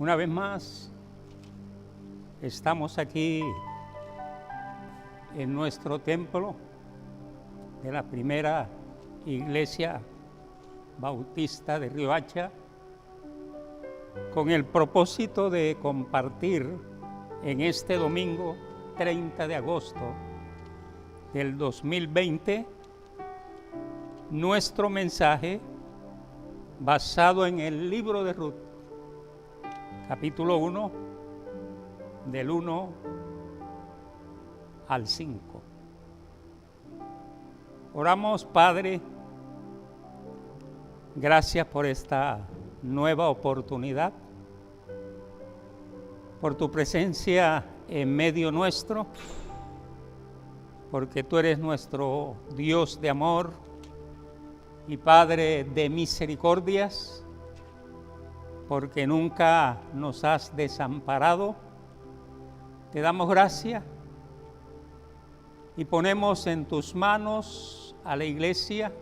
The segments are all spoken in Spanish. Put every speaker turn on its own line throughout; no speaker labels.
Una vez más, estamos aquí en nuestro templo de la primera iglesia bautista de Riohacha, con el propósito de compartir en este domingo 30 de agosto del 2020 nuestro mensaje basado en el libro de Ruth, capítulo 1, del 1 al 5. Oramos, Padre, gracias por esta nueva oportunidad, por tu presencia en medio nuestro, porque tú eres nuestro Dios de amor y Padre de misericordias, porque nunca nos has desamparado. Te damos gracias y ponemos en tus manos a la iglesia,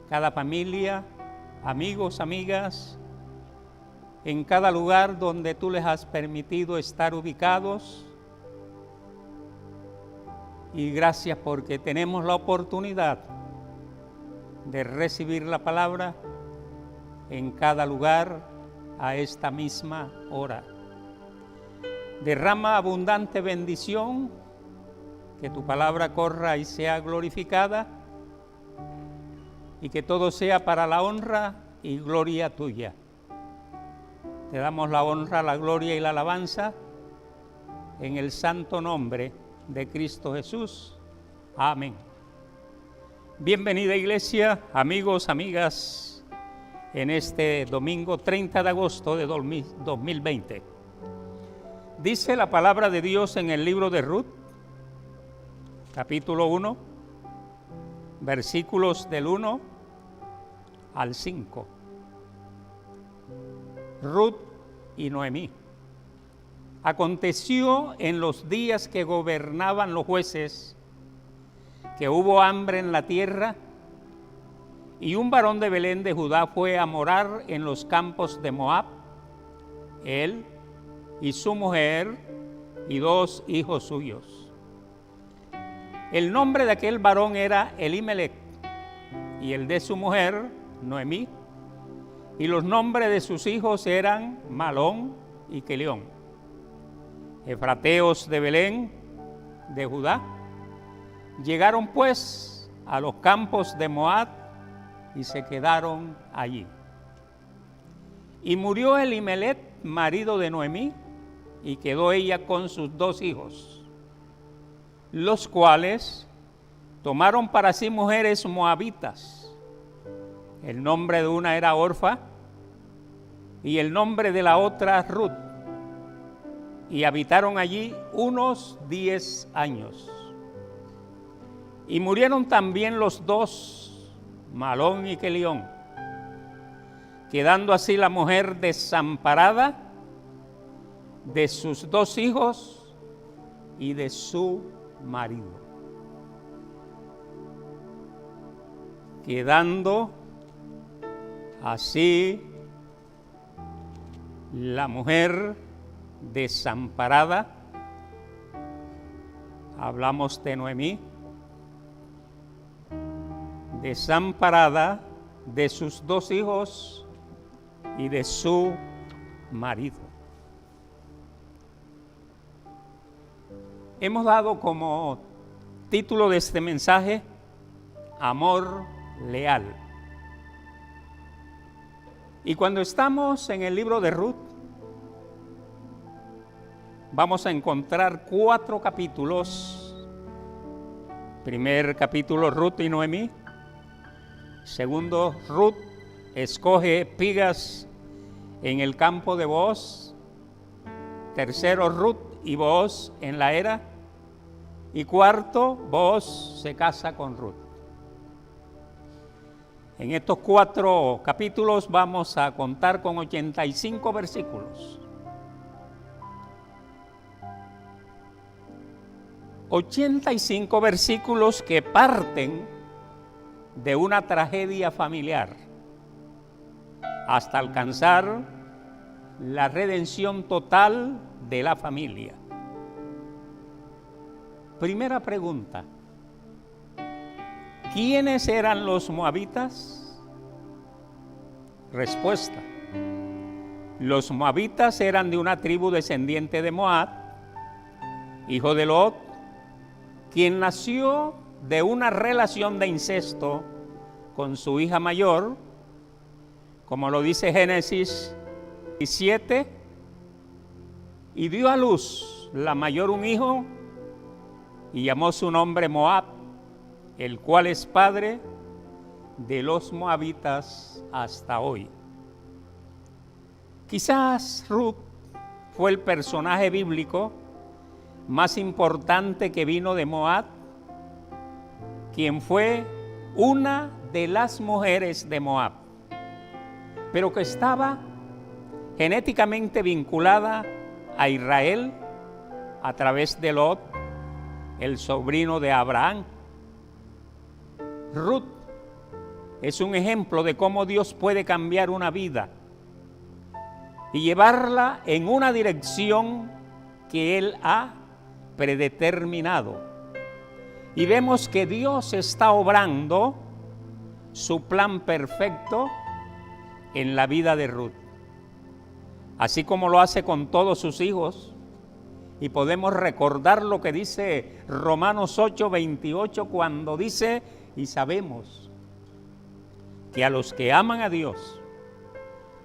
cada familia, amigos, amigas, en cada lugar donde tú les has permitido estar ubicados. Y gracias porque tenemos la oportunidad de recibir la palabra en cada lugar a esta misma hora. Derrama abundante bendición, que tu palabra corra y sea glorificada, y que todo sea para la honra y gloria tuya. Te damos la honra, la gloria y la alabanza en el santo nombre de Cristo Jesús. Amén. Bienvenida, iglesia, amigos, amigas, en este domingo 30 de agosto de 2020. Dice la palabra de Dios en el libro de Ruth, capítulo 1, versículos del 1 al 5. Ruth y Noemí. Aconteció en los días que gobernaban los jueces, que hubo hambre en la tierra, y un varón de Belén de Judá fue a morar en los campos de Moab, él y su mujer y 2 hijos suyos. El nombre de aquel varón era Elimelech, y el de su mujer, Noemí, y los nombres de sus hijos eran Malón y Quelión, efrateos de Belén de Judá. Llegaron pues a los campos de Moab y se quedaron allí. Y murió Elimelech, marido de Noemí, y quedó ella con sus 2 hijos, los cuales tomaron para sí mujeres moabitas. El nombre de una era Orfa y el nombre de la otra Ruth, y habitaron allí unos 10 años. Y murieron también los 2, Malón y Quelión, quedando así la mujer desamparada de sus 2 hijos y de su marido. Quedando así la mujer desamparada, hablamos de Noemí, desamparada de sus 2 hijos y de su marido. Hemos dado como título de este mensaje, Amor Leal. Y cuando estamos en el libro de Ruth, vamos a encontrar 4 capítulos. Primer capítulo, Ruth y Noemí. Segundo, Ruth escoge espigas en el campo de Booz. Tercero, Ruth y Booz en la era. Y cuarto, Booz se casa con Ruth. En estos 4 capítulos vamos a contar con 85 versículos. 85 versículos que parten de una tragedia familiar hasta alcanzar la redención total de la familia. Primera pregunta: ¿quiénes eran los moabitas? Respuesta: los moabitas eran de una tribu descendiente de Moab, hijo de Lot, quien nació de una relación de incesto con su hija mayor, como lo dice Génesis 17, y dio a luz la mayor un hijo y llamó su nombre Moab, el cual es padre de los moabitas hasta hoy. Quizás Ruth fue el personaje bíblico más importante que vino de Moab, quien fue una de las mujeres de Moab, pero que estaba genéticamente vinculada a Israel a través de Lot, el sobrino de Abraham. Ruth es un ejemplo de cómo Dios puede cambiar una vida y llevarla en una dirección que Él ha predeterminado. Y vemos que Dios está obrando su plan perfecto en la vida de Ruth, así como lo hace con todos sus hijos. Y podemos recordar lo que dice Romanos 8:28, cuando dice: y sabemos que a los que aman a Dios,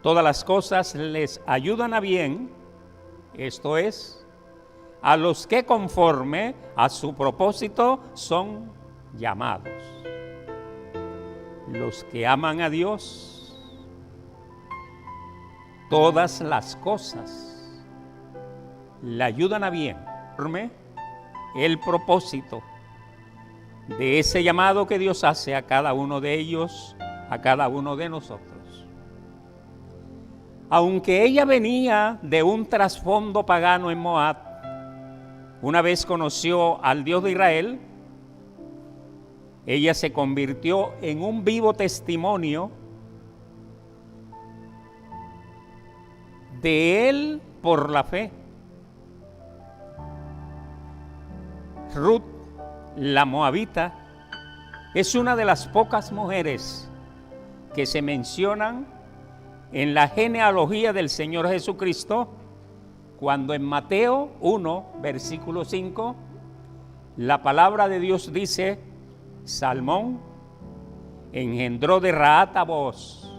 todas las cosas les ayudan a bien, esto es, a los que conforme a su propósito son llamados. Los que aman a Dios, todas las cosas le ayudan a bien, conforme el propósito de ese llamado que Dios hace a cada uno de ellos, a cada uno de nosotros. Aunque ella venía de un trasfondo pagano en Moab, una vez conoció al Dios de Israel, ella se convirtió en un vivo testimonio de Él por la fe. Ruth, la moabita, es una de las pocas mujeres que se mencionan en la genealogía del Señor Jesucristo, cuando en Mateo 1, versículo 5, la palabra de Dios dice: Salmón engendró de Rahat a Booz,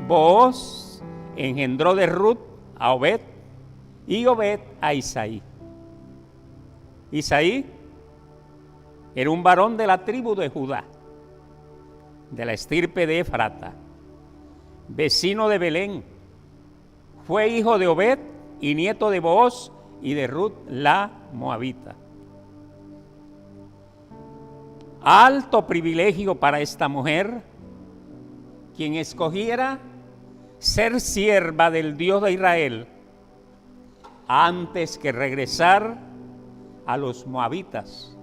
Booz engendró de Ruth a Obed, y Obed a Isaí. Isaí era un varón de la tribu de Judá, de la estirpe de Efrata, vecino de Belén. Fue hijo de Obed y nieto de Booz y de Ruth la moabita. Alto privilegio para esta mujer, quien escogiera ser sierva del Dios de Israel antes que regresar a los moabitas,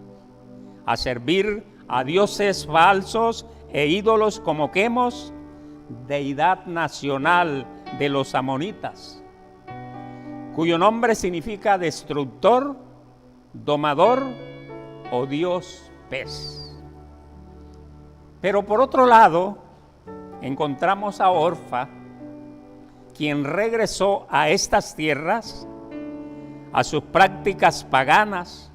a servir a dioses falsos e ídolos como Quemos, deidad nacional de los amonitas, cuyo nombre significa destructor, domador o dios pez. Pero por otro lado, encontramos a Orfa, quien regresó a estas tierras, a sus prácticas paganas,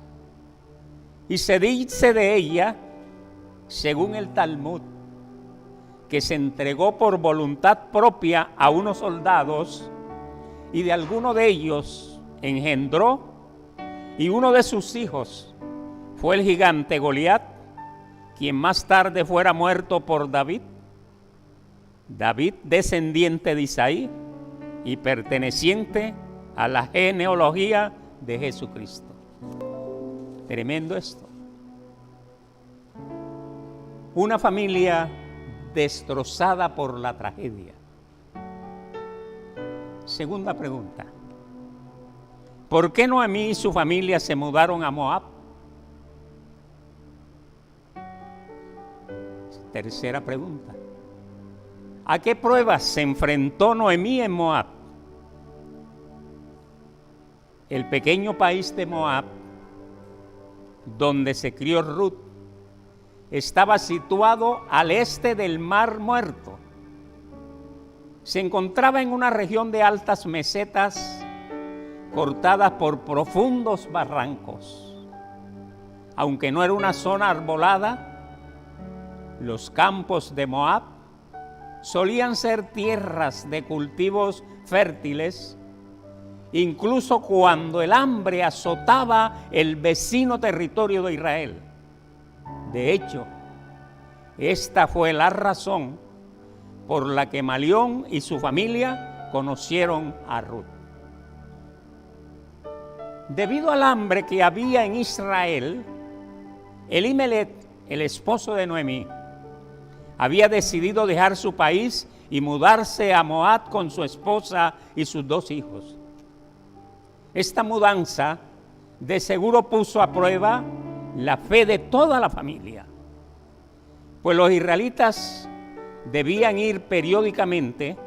y se dice de ella, según el Talmud, que se entregó por voluntad propia a unos soldados, y de alguno de ellos engendró, y uno de sus hijos fue el gigante Goliat, quien más tarde fuera muerto por David. David, descendiente de Isaí y perteneciente a la genealogía de Jesucristo. Tremendo esto. Una familia destrozada por la tragedia. Segunda pregunta: ¿por qué Noemí y su familia se mudaron a Moab? Tercera pregunta: ¿a qué pruebas se enfrentó Noemí en Moab? el pequeño país de Moab, donde se crió Ruth, estaba situado al este del Mar Muerto. Se encontraba en una región de altas mesetas cortadas por profundos barrancos. Aunque no era una zona arbolada, los campos de Moab solían ser tierras de cultivos fértiles, incluso cuando el hambre azotaba el vecino territorio de Israel. De hecho, esta fue la razón por la que Malión y su familia conocieron a Ruth. Debido al hambre que había en Israel, Elimelech, el esposo de Noemí, había decidido dejar su país y mudarse a Moab con su esposa y sus 2 hijos. Esta mudanza de seguro puso a prueba la fe de toda la familia, pues los israelitas debían ir periódicamente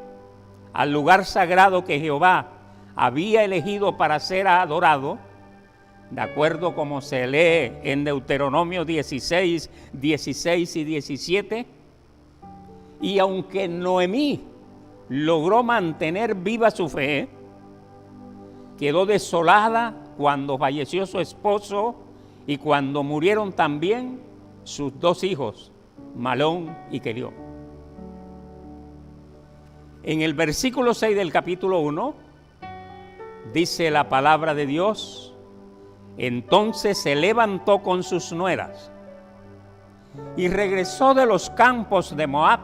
al lugar sagrado que Jehová había elegido para ser adorado, de acuerdo como se lee en Deuteronomio 16, 16 y 17. Y aunque Noemí logró mantener viva su fe, quedó desolada cuando falleció su esposo y cuando murieron también sus 2 hijos, Malón y Quelión. En el versículo 6 del capítulo 1, dice la palabra de Dios: entonces se levantó con sus nueras y regresó de los campos de Moab,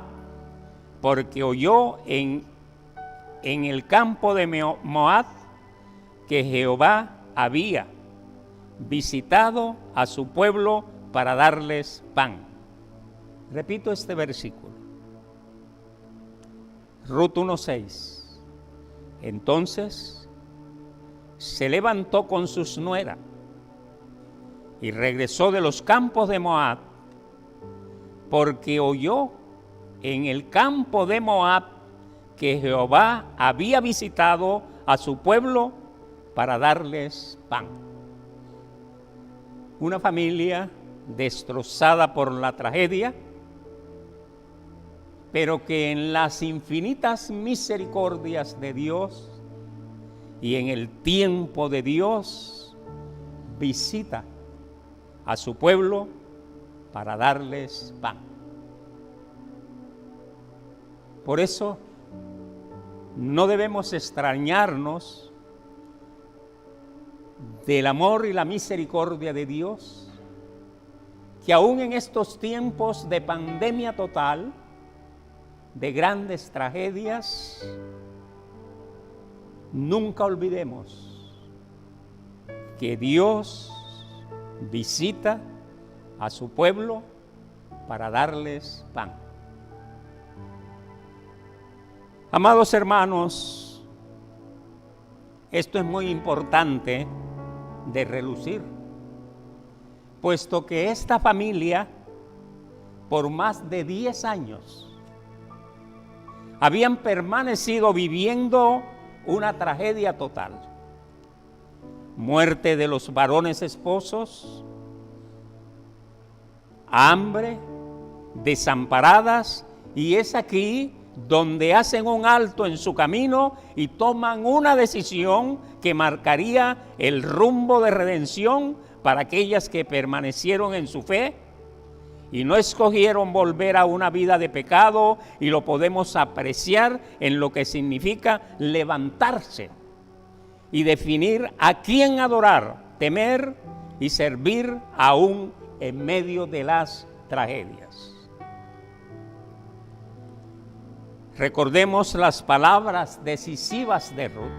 porque oyó en el campo de Moab que Jehová había visitado a su pueblo para darles pan. Repito este versículo. Ruth 1:6. Entonces se levantó con sus nueras y regresó de los campos de Moab, porque oyó en el campo de Moab que Jehová había visitado a su pueblo para darles pan. Una familia destrozada por la tragedia, pero que en las infinitas misericordias de Dios y en el tiempo de Dios visita a su pueblo para darles pan. Por eso no debemos extrañarnos del amor y la misericordia de Dios, que aún en estos tiempos de pandemia total, de grandes tragedias, nunca olvidemos que Dios visita a su pueblo para darles pan. Amados hermanos, esto es muy importante de relucir, puesto que esta familia, por más de 10 años, habían permanecido viviendo una tragedia total. Muerte de los varones esposos, hambre, desamparadas, y es aquí donde hacen un alto en su camino y toman una decisión que marcaría el rumbo de redención para aquellas que permanecieron en su fe y no escogieron volver a una vida de pecado, y lo podemos apreciar en lo que significa levantarse y definir a quién adorar, temer y servir aún en medio de las tragedias. Recordemos las palabras decisivas de Ruth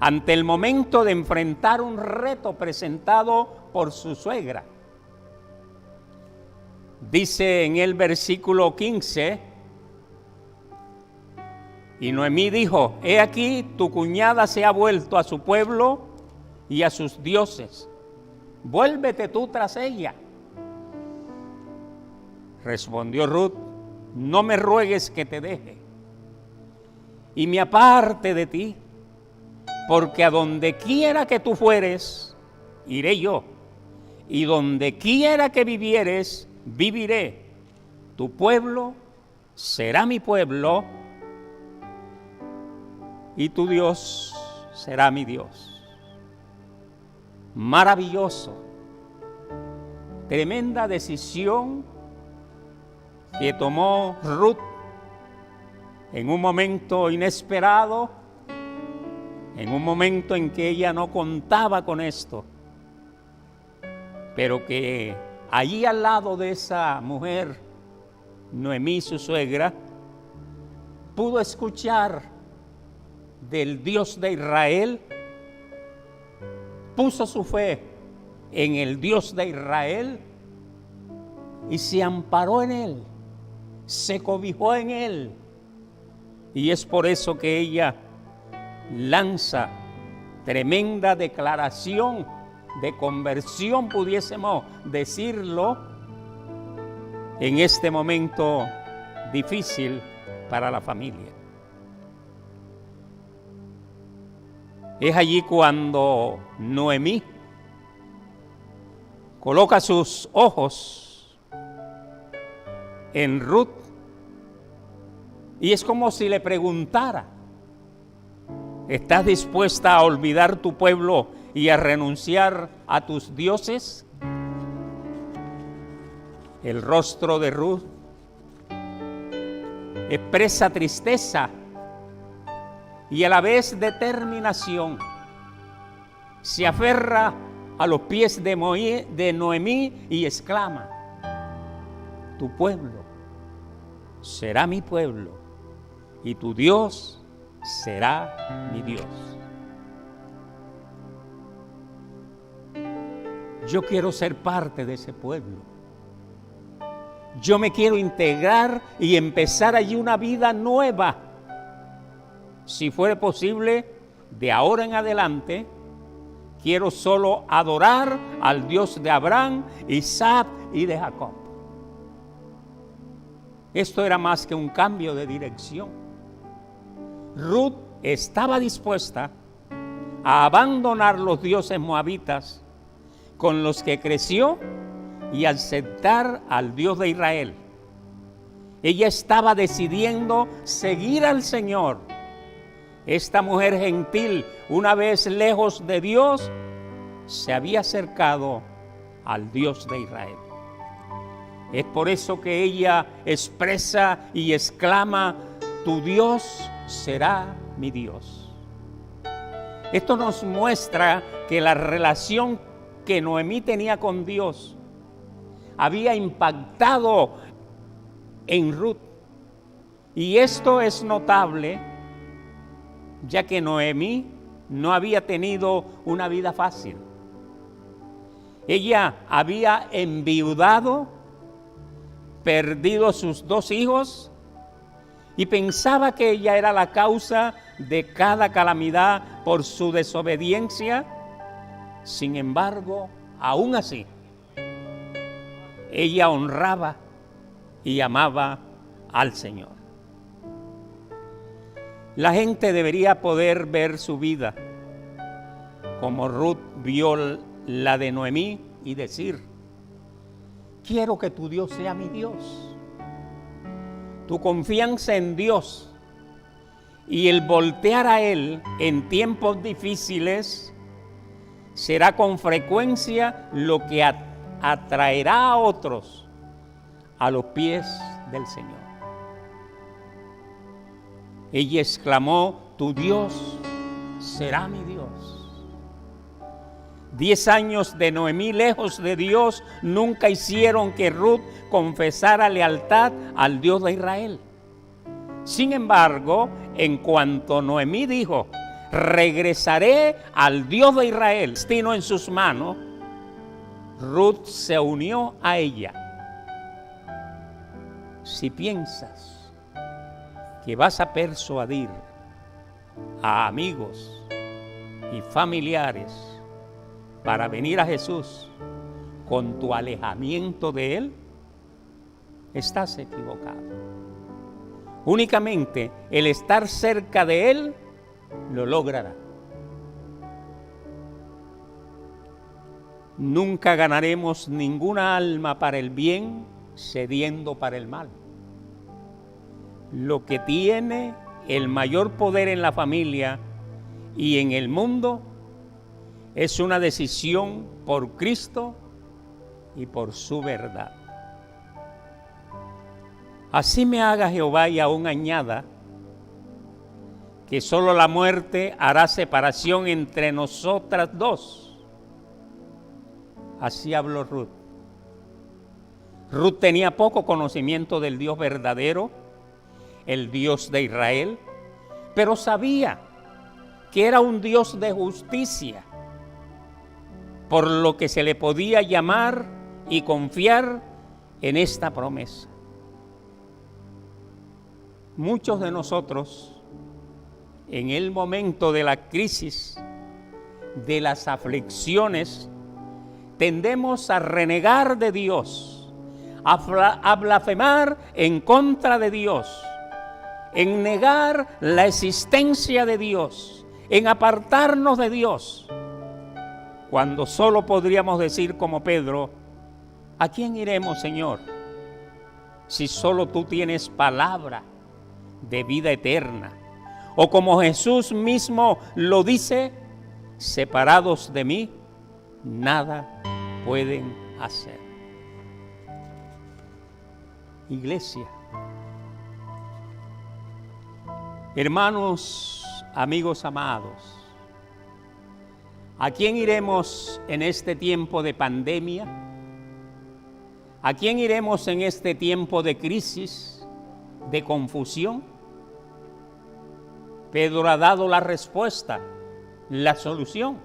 ante el momento de enfrentar un reto presentado por su suegra. Dice en el versículo 15: y Noemí dijo: he aquí, tu cuñada se ha vuelto a su pueblo y a sus dioses. Vuélvete tú tras ella. Respondió Ruth: no me ruegues que te deje y me aparte de ti, porque a donde quiera que tú fueres, iré yo, y donde quiera que vivieres, viviré. Tu pueblo será mi pueblo, y tu Dios será mi Dios. Maravilloso, tremenda decisión que tomó Ruth en un momento inesperado, en un momento en que ella no contaba con esto, pero que allí al lado de esa mujer, Noemí, su suegra, pudo escuchar del Dios de Israel, puso su fe en el Dios de Israel y se amparó en Él, se cobijó en Él. Y es por eso que ella lanza tremenda declaración de conversión, pudiésemos decirlo, en este momento difícil para la familia. Es allí cuando Noemí coloca sus ojos en Ruth y es como si le preguntara: ¿estás dispuesta a olvidar tu pueblo y a renunciar a tus dioses? El rostro de Ruth expresa tristeza y a la vez determinación. Se aferra a los pies de Noemí y exclama: tu pueblo será mi pueblo y tu Dios será mi Dios. Yo quiero ser parte de ese pueblo. Yo me quiero integrar y empezar allí una vida nueva. Si fuera posible, de ahora en adelante, quiero solo adorar al Dios de Abraham, Isaac y de Jacob. Esto era más que un cambio de dirección. Ruth estaba dispuesta a abandonar los dioses moabitas con los que creció y aceptar al Dios de Israel. Ella estaba decidiendo seguir al Señor. Esta mujer gentil, una vez lejos de Dios, se había acercado al Dios de Israel. Es por eso que ella expresa y exclama: tu Dios será mi Dios. Esto nos muestra que la relación que Noemí tenía con Dios había impactado en Ruth. Y esto es notable, ya que Noemí no había tenido una vida fácil. Ella había enviudado, perdido sus 2 hijos y pensaba que ella era la causa de cada calamidad por su desobediencia. Sin embargo, aún así, ella honraba y amaba al Señor. La gente debería poder ver su vida como Ruth vio la de Noemí y decir: quiero que tu Dios sea mi Dios. Tu confianza en Dios y el voltear a Él en tiempos difíciles será con frecuencia lo que atraerá a otros a los pies del Señor. Ella exclamó: tu Dios será mi Dios. 10 años de Noemí lejos de Dios nunca hicieron que Ruth confesara lealtad al Dios de Israel. Sin embargo, en cuanto Noemí dijo: regresaré al Dios de Israel, destino en sus manos, Ruth se unió a ella. Si piensas que vas a persuadir a amigos y familiares para venir a Jesús con tu alejamiento de Él, estás equivocado. Únicamente el estar cerca de Él lo logrará. nunca ganaremos ninguna alma para el bien cediendo para el mal. Lo que tiene el mayor poder en la familia y en el mundo es una decisión por Cristo y por su verdad. Así me haga Jehová y aún añada que solo la muerte hará separación entre nosotras dos. Así habló Ruth. Ruth tenía poco conocimiento del Dios verdadero, el Dios de Israel, pero sabía que era un Dios de justicia, por lo que se le podía llamar y confiar en esta promesa. Muchos de nosotros, en el momento de la crisis, de las aflicciones, tendemos a renegar de Dios, a blasfemar en contra de Dios, en negar la existencia de Dios, en apartarnos de Dios, cuando solo podríamos decir como Pedro: ¿a quién iremos, Señor? Si solo tú tienes palabra de vida eterna. O como Jesús mismo lo dice: separados de mí, nada pueden hacer. Iglesia, hermanos, amigos amados, ¿a quién iremos en este tiempo de pandemia? ¿A quién iremos en este tiempo de crisis, de confusión? Pedro ha dado la respuesta, la solución.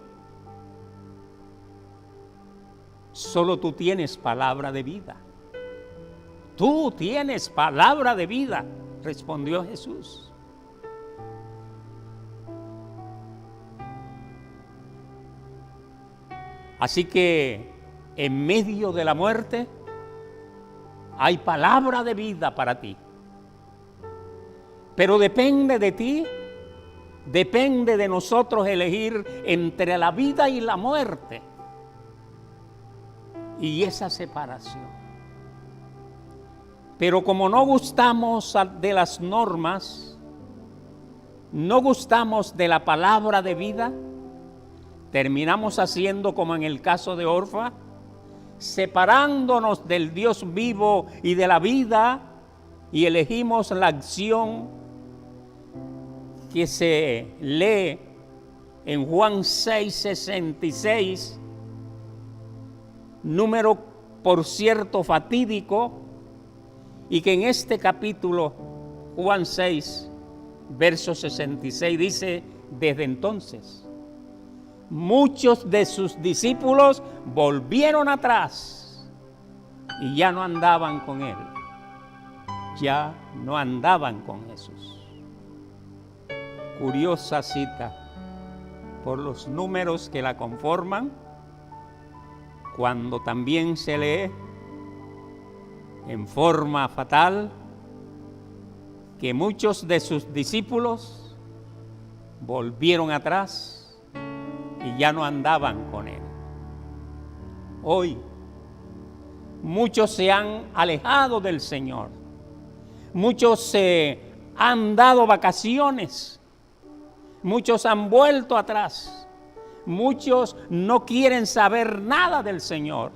Solo tú tienes palabra de vida. Tú tienes palabra de vida, respondió Jesús. Así que en medio de la muerte hay palabra de vida para ti. Pero depende de ti, depende de nosotros elegir entre la vida y la muerte y esa separación. Pero como no gustamos de las normas, no gustamos de la palabra de vida, terminamos haciendo como en el caso de Orfa, separándonos del Dios vivo y de la vida, y elegimos la acción que se lee en Juan 6:66, número por cierto fatídico, y que en este capítulo, Juan 6, verso 66, dice: desde entonces muchos de sus discípulos volvieron atrás y ya no andaban con él, ya no andaban con Jesús. Curiosa cita por los números que la conforman, cuando también se lee en forma fatal que muchos de sus discípulos volvieron atrás y ya no andaban con él. Hoy muchos se han alejado del Señor, muchos se han dado vacaciones, muchos han vuelto atrás, muchos no quieren saber nada del Señor,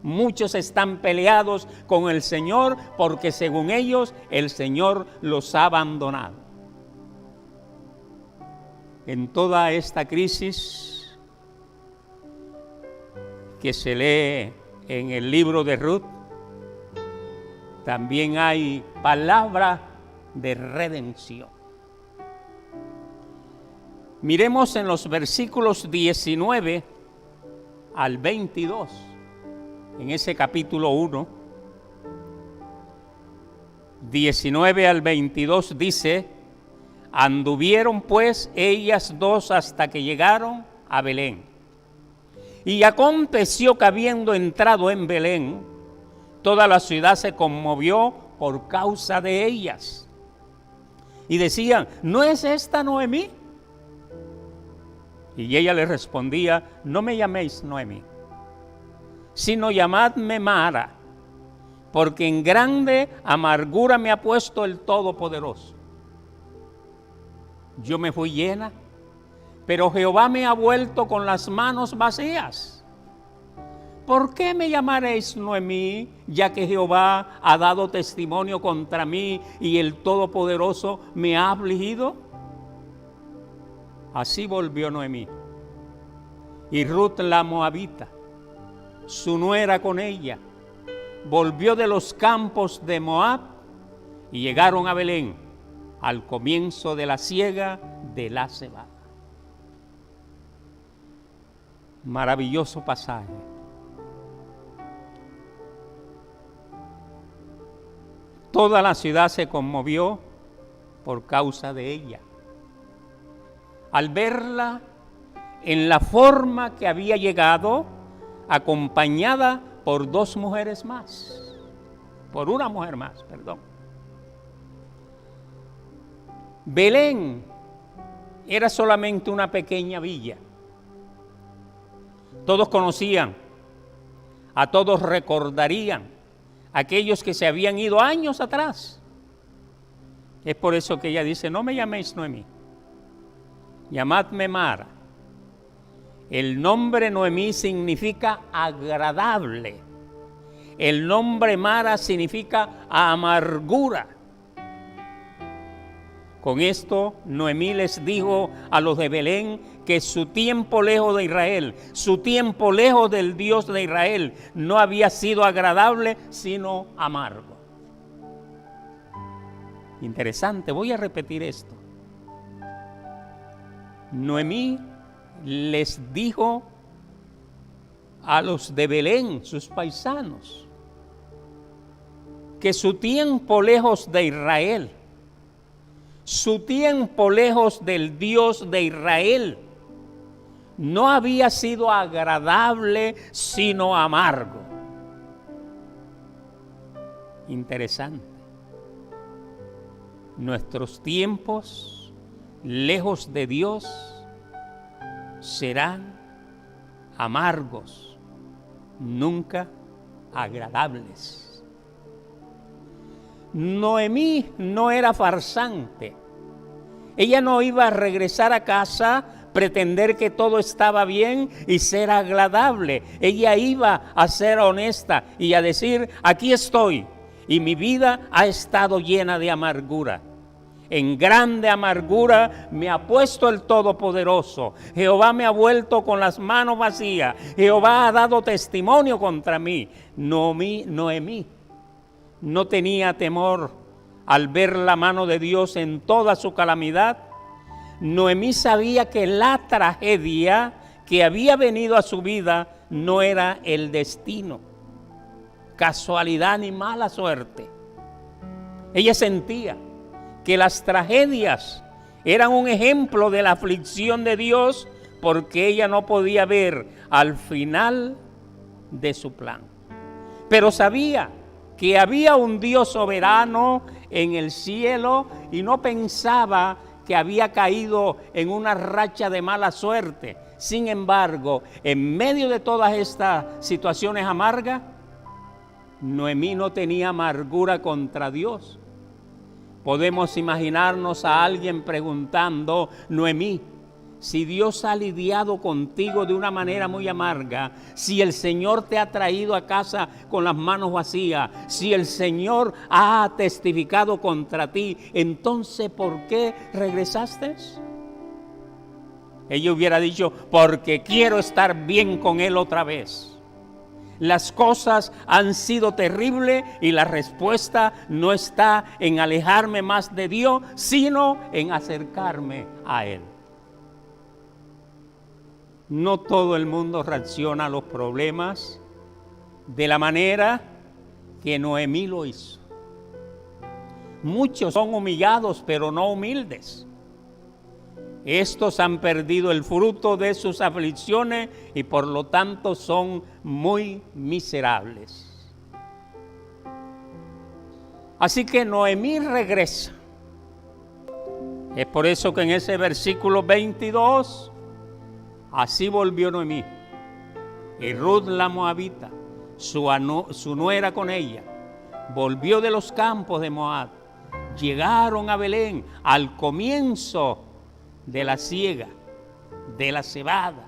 muchos están peleados con el Señor porque según ellos el Señor los ha abandonado. En toda esta crisis que se lee en el libro de Ruth, también hay palabra de redención. Miremos en los versículos 19 al 22, en ese capítulo 1, 19 al 22 dice: anduvieron pues ellas dos hasta que llegaron a Belén. Y aconteció que habiendo entrado en Belén, toda la ciudad se conmovió por causa de ellas. Y decían: ¿no es esta Noemí? Y ella les respondía: no me llaméis Noemí, sino llamadme Mara, porque en grande amargura me ha puesto el Todopoderoso. Yo me fui llena, pero Jehová me ha vuelto con las manos vacías. ¿Por qué me llamaréis Noemí, ya que Jehová ha dado testimonio contra mí y el Todopoderoso me ha afligido? Así volvió Noemí. Y Ruth la moabita, su nuera con ella, volvió de los campos de Moab y llegaron a Belén al comienzo de la siega de la cebada. Maravilloso pasaje. Toda la ciudad se conmovió por causa de ella, al verla en la forma que había llegado, acompañada por dos mujeres más, por una mujer más, perdón. Belén era solamente una pequeña villa. Todos conocían, a todos recordarían aquellos que se habían ido años atrás. Es por eso que ella dice, no me llaméis Noemí, llamadme Mara. El nombre Noemí significa agradable. El nombre Mara significa amargura. Con esto, Noemí les dijo a los de Belén que su tiempo lejos de Israel, su tiempo lejos del Dios de Israel, no había sido agradable, sino amargo. Interesante, voy a repetir esto. Noemí les dijo a los de Belén, sus paisanos, que su tiempo lejos de Israel, su tiempo lejos del Dios de Israel, no había sido agradable, sino amargo. Interesante. Nuestros tiempos lejos de Dios serán amargos, nunca agradables. Noemí no era farsante. Ella no iba a regresar a casa, pretender que todo estaba bien y ser agradable. Ella iba a ser honesta y a decir, aquí estoy y mi vida ha estado llena de amargura. En grande amargura me ha puesto el Todopoderoso. Jehová me ha vuelto con las manos vacías. Jehová ha dado testimonio contra mí. Noemí no tenía temor al ver la mano de Dios en toda su calamidad. Noemí sabía que la tragedia que había venido a su vida no era el destino, casualidad ni mala suerte. Ella sentía que las tragedias eran un ejemplo de la aflicción de Dios, porque ella no podía ver al final de su plan. Pero sabía que había un Dios soberano en el cielo y no pensaba que había caído en una racha de mala suerte. Sin embargo, en medio de todas estas situaciones amargas, Noemí no tenía amargura contra Dios. Podemos imaginarnos a alguien preguntando, Noemí, si Dios ha lidiado contigo de una manera muy amarga, si el Señor te ha traído a casa con las manos vacías, si el Señor ha testificado contra ti, entonces ¿por qué regresaste? Ella hubiera dicho, porque quiero estar bien con Él otra vez. Las cosas han sido terribles y la respuesta no está en alejarme más de Dios, sino en acercarme a Él. No todo el mundo reacciona a los problemas de la manera que Noemí lo hizo. Muchos son humillados, pero no humildes. Estos han perdido el fruto de sus aflicciones y por lo tanto son muy miserables. Así que Noemí regresa. Es por eso que en ese versículo 22, así volvió Noemí y Ruth la moabita, su nuera con ella, volvió de los campos de Moab. Llegaron a Belén al comienzo de la siega, de la cebada,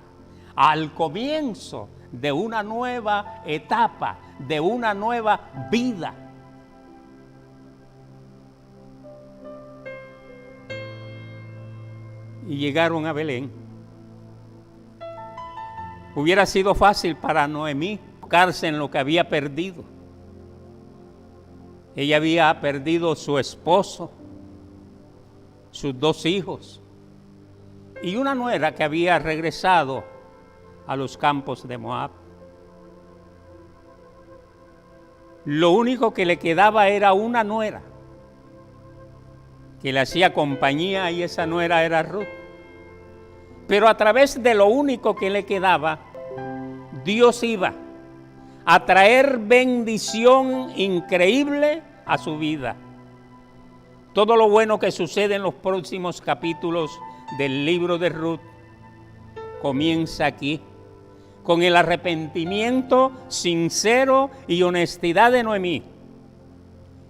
al comienzo de una nueva etapa, de una nueva vida. Y llegaron a Belén. Hubiera sido fácil para Noemí enfocarse en lo que había perdido. Ella había perdido su esposo, sus 2 hijos y una nuera que había regresado a los campos de Moab. Lo único que le quedaba era una nuera que le hacía compañía, y esa nuera era Ruth. Pero a través de lo único que le quedaba, Dios iba a traer bendición increíble a su vida. Todo lo bueno que sucede en los próximos capítulos del libro de Ruth comienza aquí, con el arrepentimiento sincero y honestidad de Noemí.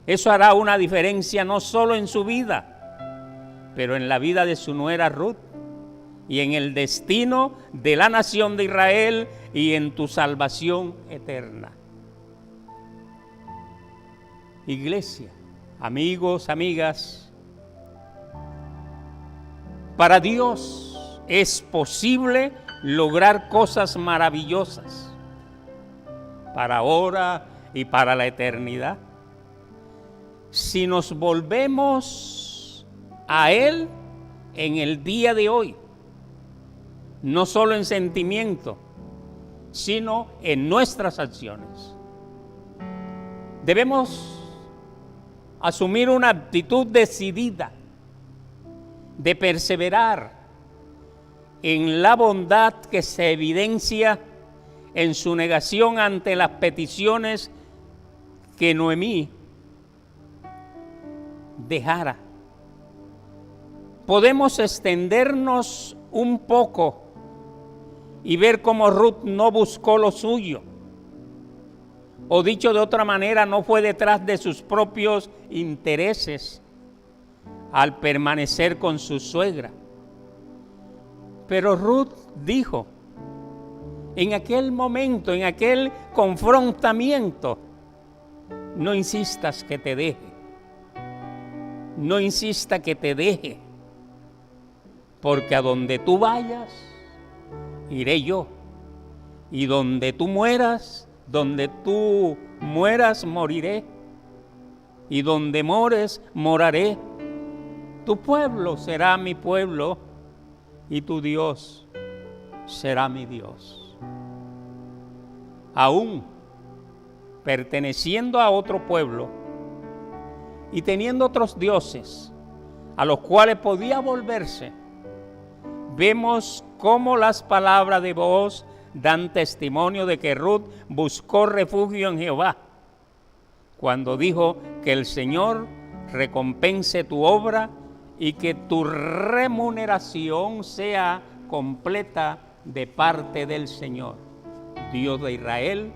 Eso hará una diferencia no solo en su vida, pero en la vida de su nuera Ruth y en el destino de la nación de Israel y en tu salvación eterna. Iglesia, amigos, amigas, para Dios es posible lograr cosas maravillosas para ahora y para la eternidad, si nos volvemos a Él en el día de hoy, no solo en sentimiento, sino en nuestras acciones. Debemos asumir una actitud decidida de perseverar en la bondad que se evidencia en su negación ante las peticiones que Noemí dejara. Podemos extendernos un poco y ver cómo Ruth no buscó lo suyo, o dicho de otra manera, no fue detrás de sus propios intereses al permanecer con su suegra. Pero Ruth dijo, en aquel momento, en aquel confrontamiento, no insistas que te deje, no insista que te deje, porque a donde tú vayas, iré yo, y donde tú mueras, moriré, y donde mores, moraré. Tu pueblo será mi pueblo, y tu Dios será mi Dios. Aún perteneciendo a otro pueblo y teniendo otros dioses a los cuales podía volverse, vemos cómo las palabras de Booz dan testimonio de que Ruth buscó refugio en Jehová, cuando dijo que el Señor recompense tu obra y que tu remuneración sea completa de parte del Señor, Dios de Israel,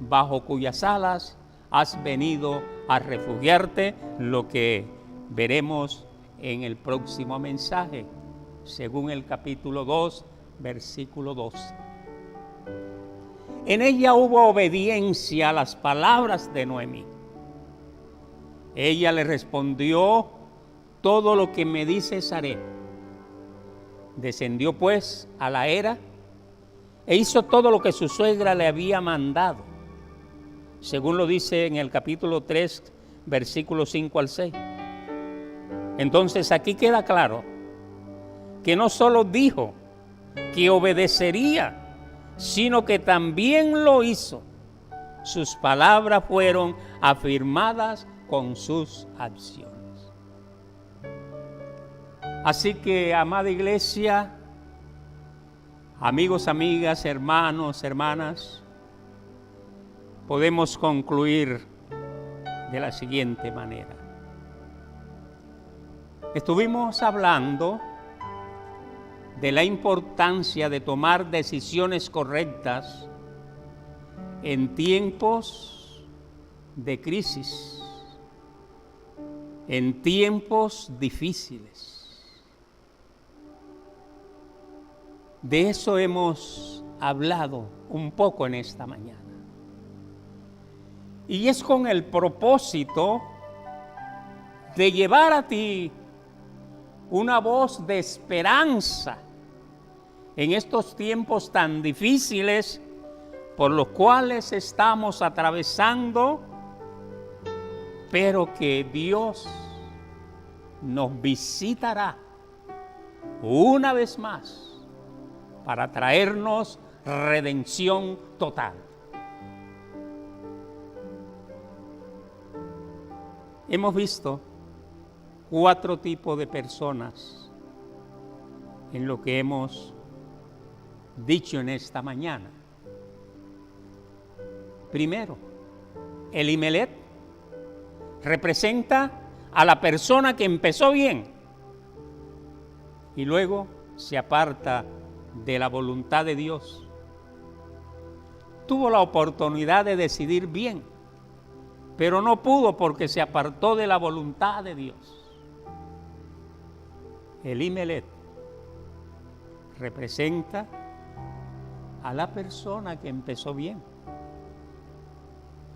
bajo cuyas alas has venido a refugiarte, lo que veremos en el próximo mensaje, según el capítulo 2, versículo 12. En ella hubo obediencia a las palabras de Noemí. Ella le respondió, todo lo que me dices haré. Descendió pues a la era e hizo todo lo que su suegra le había mandado, según lo dice en el capítulo 3, versículos 5 al 6. Entonces aquí queda claro que no solo dijo que obedecería, sino que también lo hizo. Sus palabras fueron afirmadas con sus acciones. Así que, amada iglesia, amigos, amigas, hermanos, hermanas, podemos concluir de la siguiente manera. Estuvimos hablando de la importancia de tomar decisiones correctas en tiempos de crisis, en tiempos difíciles. De eso hemos hablado un poco en esta mañana. Y es con el propósito de llevar a ti una voz de esperanza en estos tiempos tan difíciles por los cuales estamos atravesando, pero que Dios nos visitará una vez más para traernos redención total. Hemos visto 4 tipos de personas en lo que hemos dicho en esta mañana. Primero, Elimelec representa a la persona que empezó bien y luego se aparta de la voluntad de Dios. Tuvo la oportunidad de decidir bien, pero no pudo porque se apartó de la voluntad de Dios. Elimelec representa a la persona que empezó bien,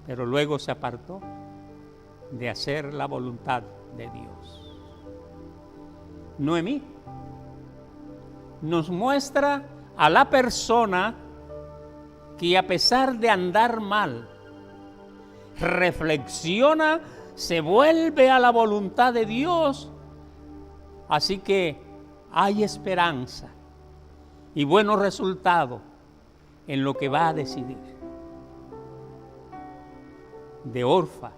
pero luego se apartó de hacer la voluntad de Dios. Noemí nos muestra a la persona que a pesar de andar mal, reflexiona, se vuelve a la voluntad de Dios. Así que hay esperanza y buenos resultados en lo que va a decidir. De Orfa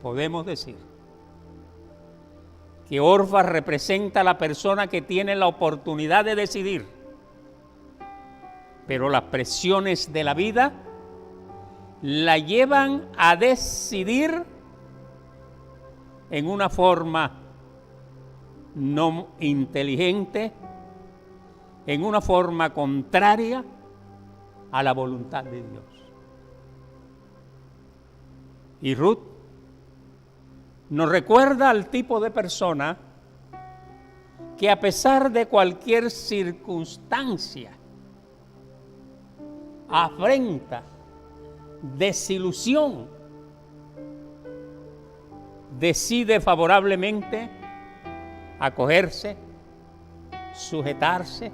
podemos decir que Orfa representa a la persona que tiene la oportunidad de decidir, pero las presiones de la vida la llevan a decidir en una forma no inteligente, en una forma contraria a la voluntad de Dios. Y Ruth nos recuerda al tipo de persona que a pesar de cualquier circunstancia, afrenta, desilusión, decide favorablemente acogerse, sujetarse,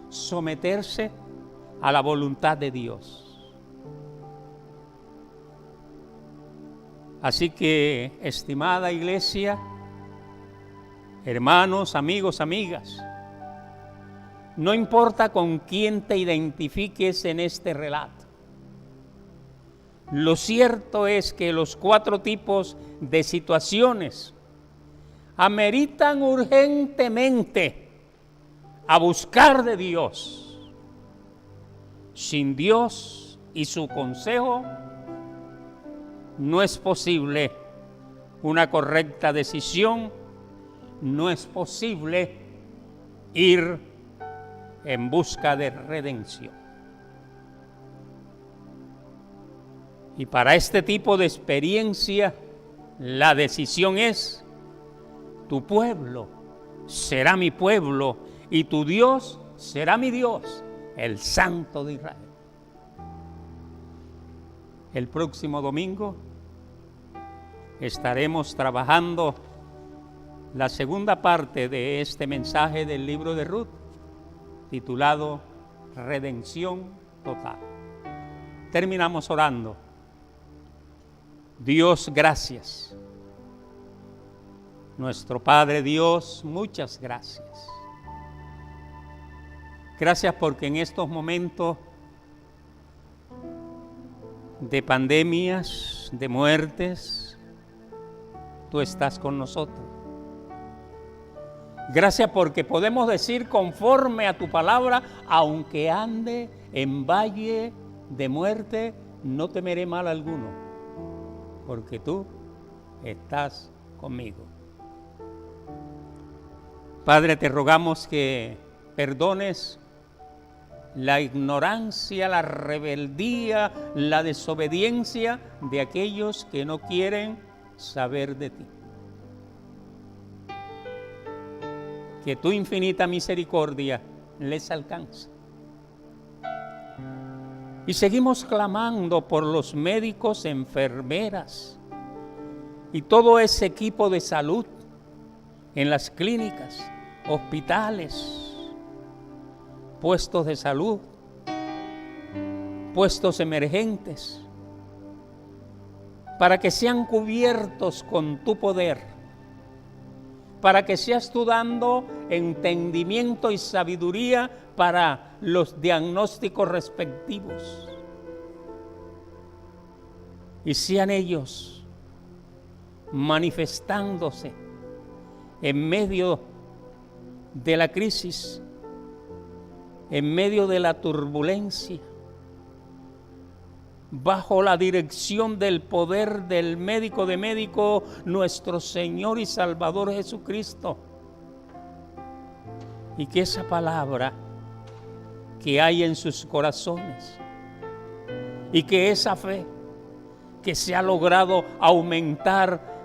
someterse a la voluntad de Dios. Así que, estimada iglesia, hermanos, amigos, amigas, no importa con quién te identifiques en este relato, lo cierto es que los 4 tipos de situaciones ameritan urgentemente a buscar de Dios. Sin Dios y su consejo no es posible una correcta decisión, no es posible ir en busca de redención. Y para este tipo de experiencia, la decisión es: tu pueblo será mi pueblo y tu Dios será mi Dios, el Santo de Israel. El próximo domingo estaremos trabajando la segunda parte de este mensaje del libro de Ruth, titulado Redención Total. Terminamos orando. Dios, gracias. Nuestro Padre Dios, muchas gracias. Gracias porque en estos momentos de pandemias, de muertes, tú estás con nosotros. Gracias porque podemos decir conforme a tu palabra: aunque ande en valle de muerte, no temeré mal alguno, porque tú estás conmigo. Padre, te rogamos que perdones la ignorancia, la rebeldía, la desobediencia de aquellos que no quieren saber de ti. Que tu infinita misericordia les alcance. Y seguimos clamando por los médicos, enfermeras y todo ese equipo de salud en las clínicas, hospitales, puestos de salud, puestos emergentes, para que sean cubiertos con tu poder, para que seas tú dando entendimiento y sabiduría para los diagnósticos respectivos. Y sean ellos manifestándose en medio de la crisis, en medio de la turbulencia, bajo la dirección del poder del médico de médicos, nuestro Señor y Salvador Jesucristo. Y que esa palabra que hay en sus corazones y que esa fe que se ha logrado aumentar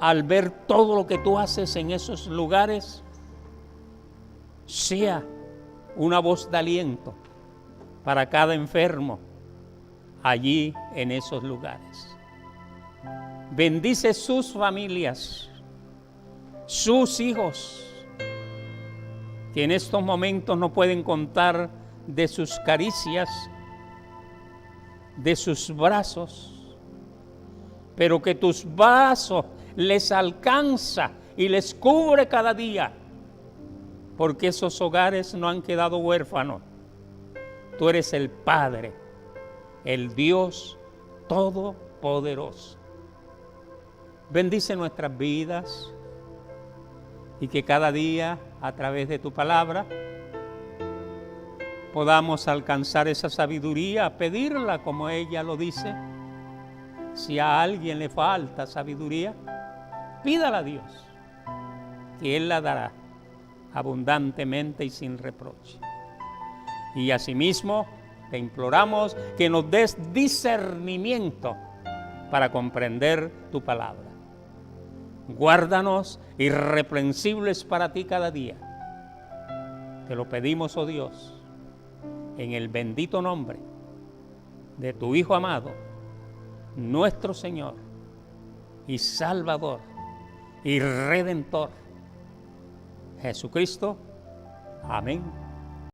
al ver todo lo que tú haces en esos lugares, sea una voz de aliento para cada enfermo allí en esos lugares. Bendice sus familias, sus hijos, que en estos momentos no pueden contar de sus caricias, de sus brazos, pero que tus brazos les alcanza y les cubre cada día, porque esos hogares no han quedado huérfanos. Tú eres el Padre, el Dios Todopoderoso. Bendice nuestras vidas y que cada día, a través de tu palabra, podamos alcanzar esa sabiduría, pedirla como ella lo dice. Si a alguien le falta sabiduría, pídala a Dios, que Él la dará abundantemente y sin reproche. Y asimismo, te imploramos que nos des discernimiento para comprender tu palabra. Guárdanos irreprensibles para ti cada día. Te lo pedimos, oh Dios, en el bendito nombre de tu Hijo amado, nuestro Señor y Salvador y Redentor, Jesucristo. Amén.